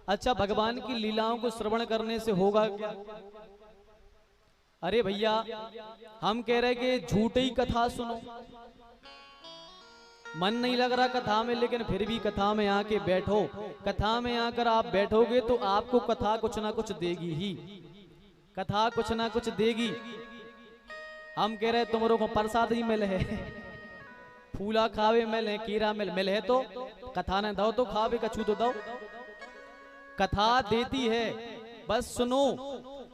अच्छा, भगवान की लीलाओं को श्रवण करने से होगा क्या? अरे भैया, हम कह रहे कि झूठी ही कथा सुनो। मन नहीं लग रहा कथा में, लेकिन फिर भी कथा में आके बैठो। कथा में आकर आप बैठोगे तो आपको कथा कुछ ना कुछ देगी ही। कथा कुछ ना कुछ देगी। हम कह रहे तुम लोगों को प्रसाद ही मिले है, फूला खावे मिले, कीड़ा मिले है, तो कथा ने दो तो खावे, कछू तो दो। कथा देती है, बस सुनो।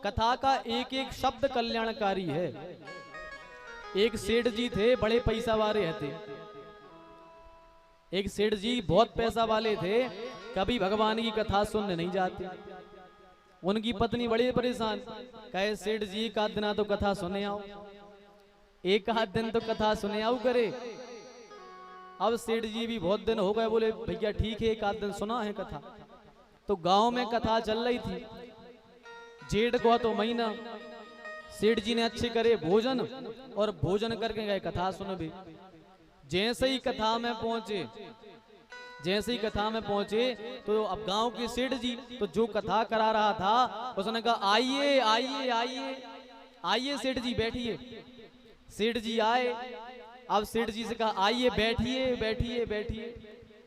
कथा का एक एक शब्द कल्याणकारी है। एक सेठ जी थे, बड़े पैसा वाले थे। एक सेठ जी बहुत पैसा वाले थे, कभी भगवान की कथा सुनने नहीं जाते। उनकी पत्नी बड़ी परेशान, कहे सेठ जी एक आध दिन तो कथा सुने आओ, एक आध दिन तो कथा सुने आओ करे। अब सेठ जी भी बहुत दिन हो गए, बोले भैया ठीक है, एक आध दिन सुना है कथा। तो गांव में कथा चल रही थी, जेठ को तो महीना। सेठ जी ने अच्छे करे भोजन, और भोजन करके गए कथा सुन भी। जैसे ही कथा में पहुंचे, जैसे ही कथा में पहुंचे, तो अब गांव के सेठ जी तो जो कथा करा रहा था, उसने कहा आइए आइए आइए आइए सेठ जी बैठिए। सेठ जी आए। अब सेठ जी से कहा आइए बैठिए बैठिए बैठिए,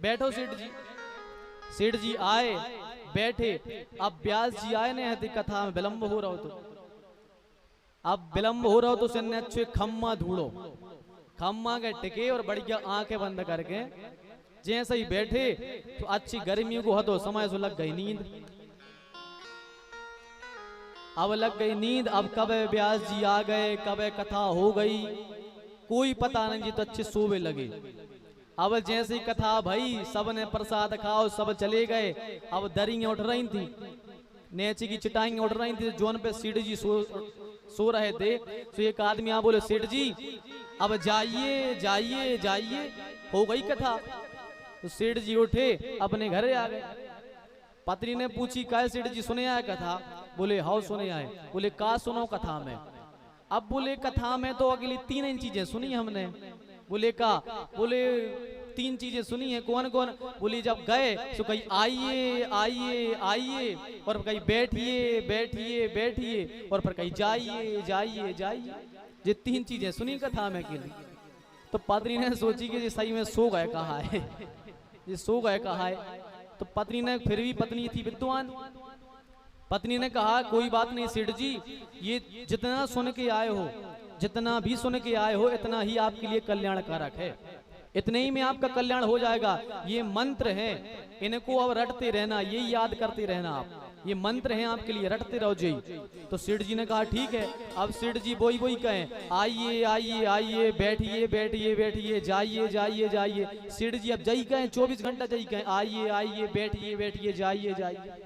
बैठो सेठ जी। सेठ जी आए, बैठे। अब व्यास जी आए ने कथा में विलंब हो रहा हो, तो अब विलंब हो रहा हो तो सिन्ने अच्छे खम्मा ढूंढो, खम्मा के टिके और बढ़िया आंखें बंद करके जैसे ही बैठे तो अच्छी गर्मियों को हदो समय से लग गई नींद। अब लग गई नींद। अब कब व्यास जी आ गए, कब कथा हो गई, कोई पता नहीं जी, तो अच्छे सोवे लगे। अब जैसे ही कथा भाई, सब ने प्रसाद खाओ, सब चले गए। अब दरियां उठ रही थी, नेची की चटाइयां उठ रही थी, जोन पे सेठ जी सो रहे थे। तो एक आदमी आ बोले सेठ जी अब जाइए जाइए जाइए, हो गई कथा। तो सेठ जी उठे, अपने घरे आ गए। पत्नी ने पूछी काय सेठ जी सुने आए कथा? बोले हाउ सुने आए। बोले का सुनो कथा में? अब बोले कथा में तो अगली तीन चीजें सुनी हमने। बोले का? बोले तीन चीजें सुनी है। कौन कौन? बोली जब गए तो कहीं आइए आइए आइए, और कहीं बैठिए बैठिए बैठिए, और फिर कहीं जाइए जाइए जाइए। ये तीन चीजें सुनी कथा में के लिए। तो पत्नी ने सोची कि ये सही में सो गए कहा है, ये सो गए कहा है। तो पत्नी ने, फिर भी पत्नी थी विद्वान, पत्नी ने कहा कोई बात नहीं सेठ जी, ये जितना सुन के आए हो, जितना भी सुन के आए हो, इतना ही आपके लिए कल्याणकारक है, इतने ही में आपका कल्याण हो जाएगा। ये मंत्र है, इनको अब रटते रहना, ये याद करते रहना आप, ये मंत्र हैं आपके लिए, रटते रहो जी। तो सेठ जी ने कहा ठीक है। अब सेठ जी बोई बोई कहें आइए आइए आइए, बैठिए बैठिए बैठिए, जाइए जाइए जाइए। सेठ जी अब जई कहें, 24 घंटा जई कहें आइए आइए बैठिए बैठिए जाइए जाइए।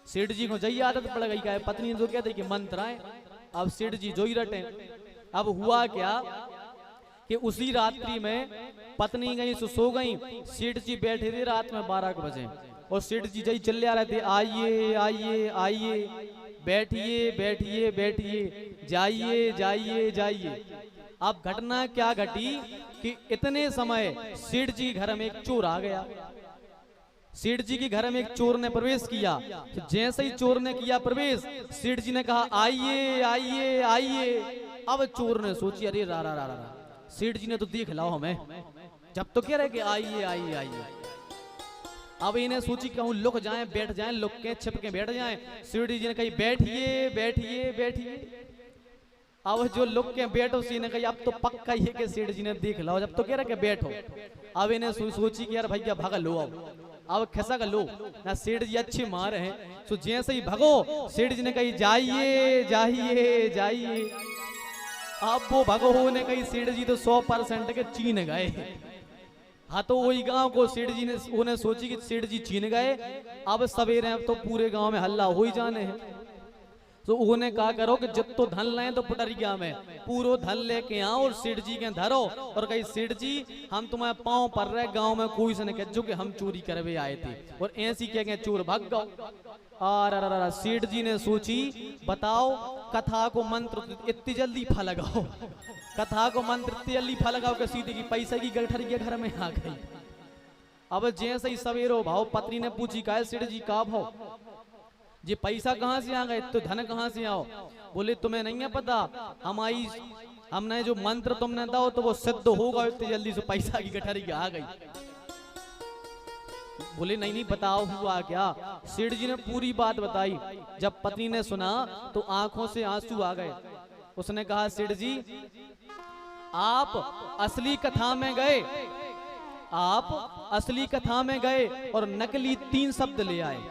सेठ जी को जई आदत पड़ गई, कहे पत्नी जो कहते कि मंत्र आए। अब सेठ जी जो ही रटे। अब हुआ क्या कि उसी रात्रि में पत्नी गई सो गई, सेठ जी बैठे थे रात में 12 बजे, और सेठ जी जई चले आ रहे थे आइए आइए आइए, बैठिए बैठिए बैठिए, जाइए जाइए जाइए। अब घटना क्या घटी कि इतने समय सेठ जी घर में एक चोर आ गया। सेठ जी के घर में एक चोर ने प्रवेश किया। तो जैसे ही चोर ने किया प्रवेश, सेठ जी ने कहा आइए आइए आइए। अब चोर ने सोची अरे रा रा रा रा, सेठ जी ने तो देख लाओ हमें, जब तो कह रहे कि आइए आइए आइए। अब इन्हें सोची कहूं लुक जाएं, बैठ जाएं, लुक के छिप के बैठ जाएं। सेठ जी ने कही बैठिए बैठिए बैठिए। अब जो लुक के बैठो, उसी ने कही अब तो पक्का ही है कि सेठ जी ने देख लो, जब तो कह रहे कि बैठो। अब इन्हें सोची कि यार भैया भाग लो, अब खिसक लो ना, सेठ जी अच्छे मार हैं। तो जैसे ही भगो, सेठ जी ने कही जाइए जाइए जाइए। अब वो भगो ने कही सेठ जी तो 100% के चीन गए। हाँ, तो वही गांव को सेठ जी ने उन्हें सोची कि सेठ जी चीन गए, अब सवेरे तो पूरे गांव में हल्ला हो ही जाने हैं। तो उन्हें कहा करो कि जब तो धन लें तो पटरिया में पूरो धन लेके आओ और सेठ जी के धरो, और कही सेठ जी हम तुम्हें पांव पर रहे, गांव में कोई से नहीं कहो कि हम चोरी करवे आए थे, और ऐसी कह चोर भाग गओ। और सेठ जी ने सोची बताओ कथा को मंत्र इतनी जल्दी फलगाओ, कथा को मंत्र इतनी जल्दी फलगाओ कि सीधी की पैसे की गठरी के घर में आ गई। अब जैसे ही सवेरो भाव पत्नी ने पूछी का सेठ जी का भाव, ये पैसा कहाँ से आ गए, तो धन कहाँ से आओ। बोले तुम्हें नहीं है पता, हमारी हमने जो मंत्र तुमने दो तो वो सिद्ध होगा, इतनी जल्दी से पैसा की गठरी आ गई। बोले नहीं नहीं बताओ हुआ क्या। सेठ जी ने पूरी बात बताई। जब पत्नी ने सुना तो आंखों से आंसू आ गए। उसने कहा सेठ जी आप असली कथा में गए, आप असली कथा में गए और नकली 3 शब्द ले आए।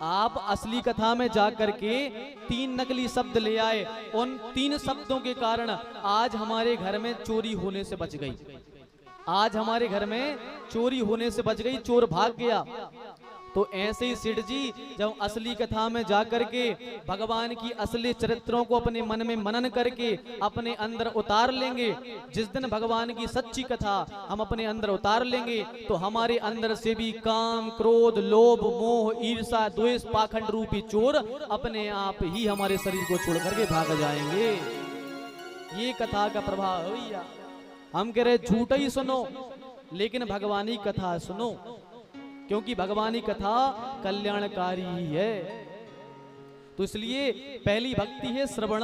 आप असली कथा में जाकर के 3 नकली शब्द ले आए। उन 3 शब्दों के कारण आज हमारे घर में चोरी होने से बच गई, आज हमारे घर में चोरी होने से बच गई, चोर भाग गया। तो ऐसे ही सेठ जी जब असली कथा में जाकर के भगवान की असली चरित्रों को अपने मन में मनन करके अपने अंदर उतार लेंगे, जिस दिन भगवान की सच्ची कथा हम अपने अंदर उतार लेंगे तो हमारे अंदर से भी काम, क्रोध, लोभ, मोह, ईर्षा, द्वेष, पाखंड रूपी चोर अपने आप ही हमारे शरीर को छोड़ करके भाग जाएंगे। ये कथा का प्रभाव है भैया। हम कह रहे झूठ ही सुनो, लेकिन भगवानी कथा सुनो, क्योंकि भगवानी कथा कल्याणकारी ही है। तो इसलिए पहली भक्ति है श्रवण।